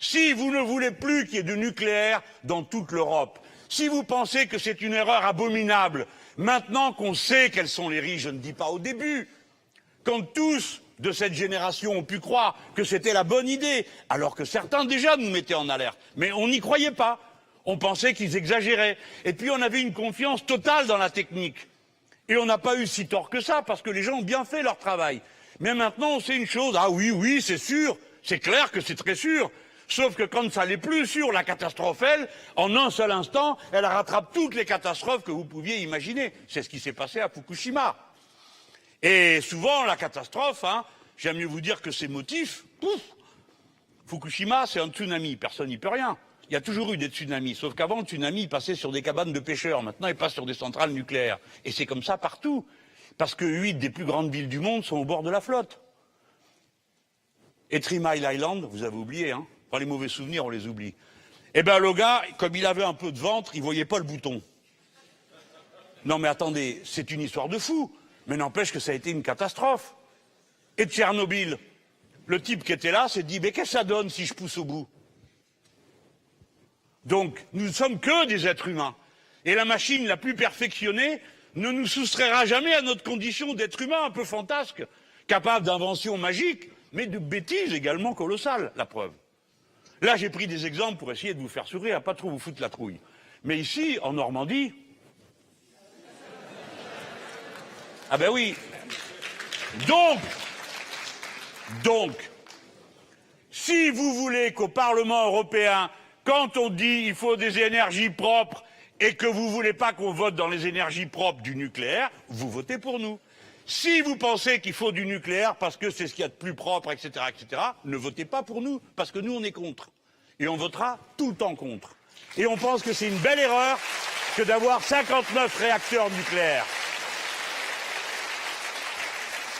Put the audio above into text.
Si vous ne voulez plus qu'il y ait du nucléaire dans toute l'Europe, si vous pensez que c'est une erreur abominable, maintenant qu'on sait quels sont les risques, je ne dis pas au début, quand tous de cette génération ont pu croire que c'était la bonne idée, alors que certains déjà nous mettaient en alerte, mais on n'y croyait pas. On pensait qu'ils exagéraient. Et puis on avait une confiance totale dans la technique. Et on n'a pas eu si tort que ça, parce que les gens ont bien fait leur travail. Mais maintenant, on sait une chose. Ah oui, oui, c'est sûr. C'est clair que c'est très sûr. Sauf que quand ça n'est plus sûr, la catastrophe, elle, en un seul instant, elle rattrape toutes les catastrophes que vous pouviez imaginer. C'est ce qui s'est passé à Fukushima. Et souvent, la catastrophe, j'aime mieux vous dire que ses motifs, pouf, Fukushima, c'est un tsunami. Personne n'y peut rien. Il y a toujours eu des tsunamis, sauf qu'avant, le tsunami, il passait sur des cabanes de pêcheurs. Maintenant, il passe sur des centrales nucléaires. Et c'est comme ça partout. Parce que 8 des plus grandes villes du monde sont au bord de la flotte. Et 3 Mile Island, vous avez oublié, hein. Dans les mauvais souvenirs, on les oublie. Eh ben, le gars, comme il avait un peu de ventre, il voyait pas le bouton. Non, mais attendez, c'est une histoire de fou. Mais n'empêche que ça a été une catastrophe. Et Tchernobyl, le type qui était là s'est dit, mais qu'est-ce que ça donne si je pousse au bout? Donc, nous ne sommes que des êtres humains. Et la machine la plus perfectionnée ne nous soustraira jamais à notre condition d'être humain un peu fantasque, capable d'inventions magiques, mais de bêtises également colossales, la preuve. Là, j'ai pris des exemples pour essayer de vous faire sourire, à pas trop vous foutre la trouille. Mais ici, en Normandie... Ah ben oui. Donc, si vous voulez qu'au Parlement européen, quand on dit qu'il faut des énergies propres et que vous ne voulez pas qu'on vote dans les énergies propres du nucléaire, vous votez pour nous. Si vous pensez qu'il faut du nucléaire parce que c'est ce qu'il y a de plus propre, etc., ne votez pas pour nous, parce que nous, on est contre. Et on votera tout le temps contre. Et on pense que c'est une belle erreur que d'avoir 59 réacteurs nucléaires.